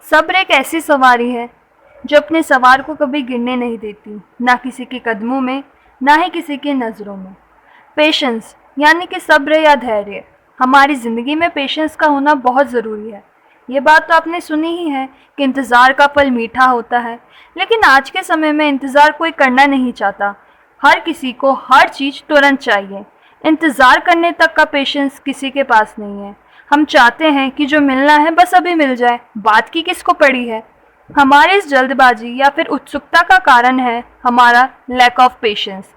सब्र एक ऐसी सवारी है जो अपने सवार को कभी गिरने नहीं देती, ना किसी के कदमों में, ना ही किसी की नज़रों में। पेशेंस यानी कि सब्र या धैर्य। हमारी ज़िंदगी में पेशेंस का होना बहुत ज़रूरी है। ये बात तो आपने सुनी ही है कि इंतज़ार का फल मीठा होता है, लेकिन आज के समय में इंतज़ार कोई करना नहीं चाहता। हर किसी को हर चीज़ तुरंत चाहिए। इंतज़ार करने तक का पेशेंस किसी के पास नहीं है। हम चाहते हैं कि जो मिलना है बस अभी मिल जाए, बात की किसको पड़ी है। हमारी इस जल्दबाजी या फिर उत्सुकता का कारण है हमारा लैक ऑफ पेशेंस।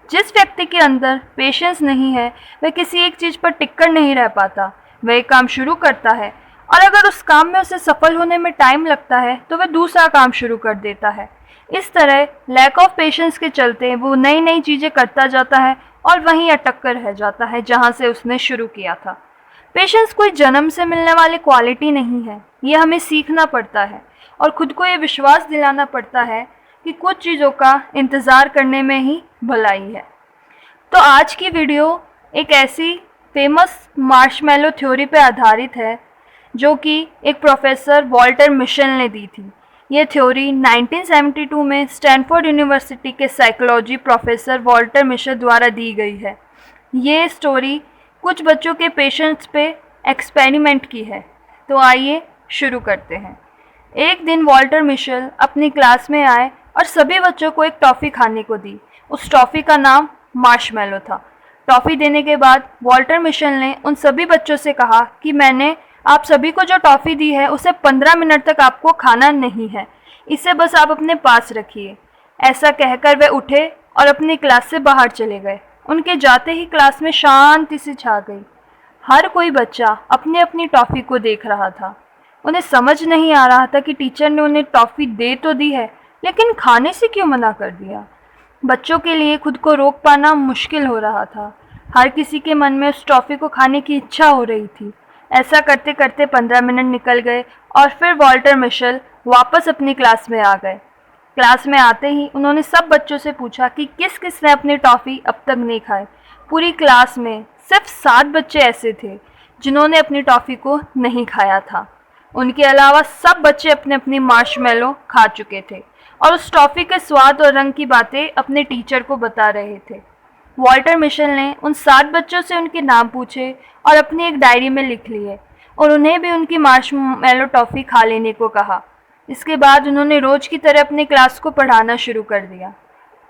जिस व्यक्ति के अंदर पेशेंस नहीं है वह किसी एक चीज़ पर टिक कर नहीं रह पाता। वह एक काम शुरू करता है और अगर उस काम में उसे सफल होने में टाइम लगता है तो वह दूसरा काम शुरू कर देता है। इस तरह लैक ऑफ पेशेंस के चलते वो नई नई चीज़ें करता जाता है और वहीं अटक कर रह जाता है जहाँ से उसने शुरू किया था। पेशेंस कोई जन्म से मिलने वाली क्वालिटी नहीं है, ये हमें सीखना पड़ता है और खुद को ये विश्वास दिलाना पड़ता है कि कुछ चीज़ों का इंतज़ार करने में ही भलाई है। तो आज की वीडियो एक ऐसी फेमस मार्शमैलो थ्योरी पर आधारित है जो कि एक प्रोफेसर वॉल्टर मिशेल ने दी थी। ये थ्योरी 1972 में स्टैनफोर्ड यूनिवर्सिटी के साइकोलॉजी प्रोफेसर वॉल्टर मिशेल द्वारा दी गई है। ये स्टोरी कुछ बच्चों के पेशेंस पे एक्सपेरिमेंट की है। तो आइए शुरू करते हैं। एक दिन वॉल्टर मिशेल अपनी क्लास में आए और सभी बच्चों को एक टॉफ़ी खाने को दी। उस टॉफ़ी का नाम मार्शमैलो था। टॉफ़ी देने के बाद वॉल्टर मिशेल ने उन सभी बच्चों से कहा कि मैंने आप सभी को जो टॉफ़ी दी है उसे 15 मिनट तक आपको खाना नहीं है, इसे बस आप अपने पास रखिए। ऐसा कहकर वे उठे और अपनी क्लास से बाहर चले गए। उनके जाते ही क्लास में शांति सी छा गई। हर कोई बच्चा अपनी अपनी टॉफ़ी को देख रहा था। उन्हें समझ नहीं आ रहा था कि टीचर ने उन्हें टॉफ़ी दे तो दी है, लेकिन खाने से क्यों मना कर दिया। बच्चों के लिए खुद को रोक पाना मुश्किल हो रहा था। हर किसी के मन में उस टॉफ़ी को खाने की इच्छा हो रही थी। ऐसा करते करते 15 मिनट निकल गए और फिर वॉल्टर मिशेल वापस अपनी क्लास में आ गए। क्लास में आते ही उन्होंने सब बच्चों से पूछा कि किस किस ने अपनी टॉफ़ी अब तक नहीं खाई। पूरी क्लास में सिर्फ 7 बच्चे ऐसे थे जिन्होंने अपनी टॉफ़ी को नहीं खाया था। उनके अलावा सब बच्चे अपने अपनी मार्शमैलो खा चुके थे और उस टॉफ़ी के स्वाद और रंग की बातें अपने टीचर को बता रहे थे। वॉल्टर मिशेल ने उन 7 बच्चों से उनके नाम पूछे और अपनी एक डायरी में लिख लिए और उन्हें भी उनकी मार्शमैलो टॉफ़ी खा लेने को कहा। इसके बाद उन्होंने रोज़ की तरह अपनी क्लास को पढ़ाना शुरू कर दिया।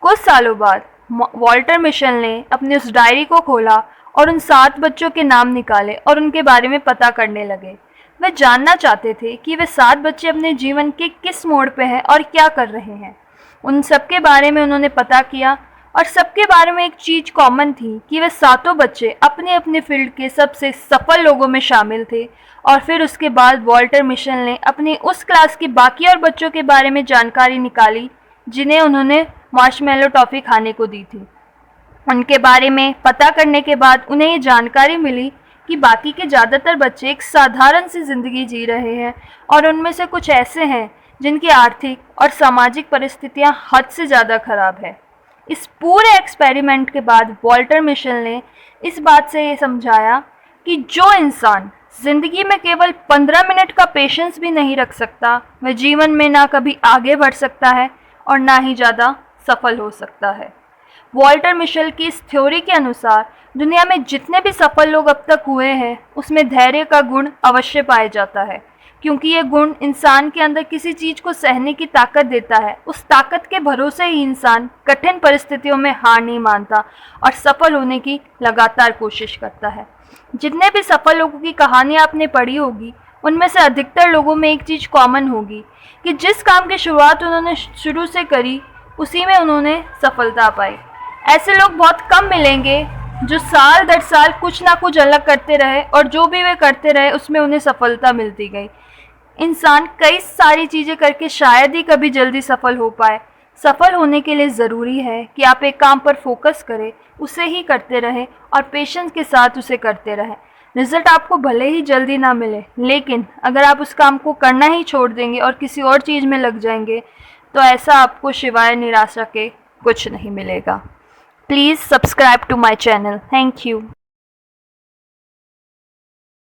कुछ सालों बाद वॉल्टर मिशेल ने अपनी उस डायरी को खोला और उन 7 बच्चों के नाम निकाले और उनके बारे में पता करने लगे। वे जानना चाहते थे कि वे 7 बच्चे अपने जीवन के किस मोड़ पे हैं और क्या कर रहे हैं। उन सबके बारे में उन्होंने पता किया और सबके बारे में एक चीज़ कॉमन थी कि वे 7 बच्चे अपने अपने फील्ड के सबसे सफल लोगों में शामिल थे। और फिर उसके बाद वॉल्टर मिशेल ने अपनी उस क्लास के बाकी और बच्चों के बारे में जानकारी निकाली जिन्हें उन्होंने मार्शमैलो टॉफ़ी खाने को दी थी। उनके बारे में पता करने के बाद उन्हें ये जानकारी मिली कि बाकी के ज़्यादातर बच्चे एक साधारण सी ज़िंदगी जी रहे हैं और उनमें से कुछ ऐसे हैं जिनकी आर्थिक और सामाजिक परिस्थितियां हद से ज़्यादा खराब है। इस पूरे एक्सपेरिमेंट के बाद वॉल्टर मिशेल ने इस बात से ये समझाया कि जो इंसान ज़िंदगी में केवल 15 मिनट का पेशेंस भी नहीं रख सकता वह जीवन में ना कभी आगे बढ़ सकता है और ना ही ज़्यादा सफल हो सकता है। वॉल्टर मिशेल की इस थ्योरी के अनुसार दुनिया में जितने भी सफल लोग अब तक हुए हैं उसमें धैर्य का गुण अवश्य पाया जाता है, क्योंकि ये गुण इंसान के अंदर किसी चीज़ को सहने की ताकत देता है। उस ताकत के भरोसे ही इंसान कठिन परिस्थितियों में हार नहीं मानता और सफल होने की लगातार कोशिश करता है। जितने भी सफल लोगों की कहानियाँ आपने पढ़ी होगी उनमें से अधिकतर लोगों में एक चीज़ कॉमन होगी कि जिस काम की शुरुआत उन्होंने शुरू से करी उसी में उन्होंने सफलता पाई। ऐसे लोग बहुत कम मिलेंगे जो साल दर साल कुछ ना कुछ अलग करते रहे और जो भी वे करते रहे उसमें उन्हें सफलता मिलती गई। इंसान कई सारी चीज़ें करके शायद ही कभी जल्दी सफल हो पाए। सफल होने के लिए ज़रूरी है कि आप एक काम पर फोकस करें, उसे ही करते रहें और पेशेंस के साथ उसे करते रहें। रिज़ल्ट आपको भले ही जल्दी ना मिले, लेकिन अगर आप उस काम को करना ही छोड़ देंगे और किसी और चीज़ में लग जाएंगे तो ऐसा आपको सिवाय निराशा के कुछ नहीं मिलेगा। Please subscribe to my channel. Thank you.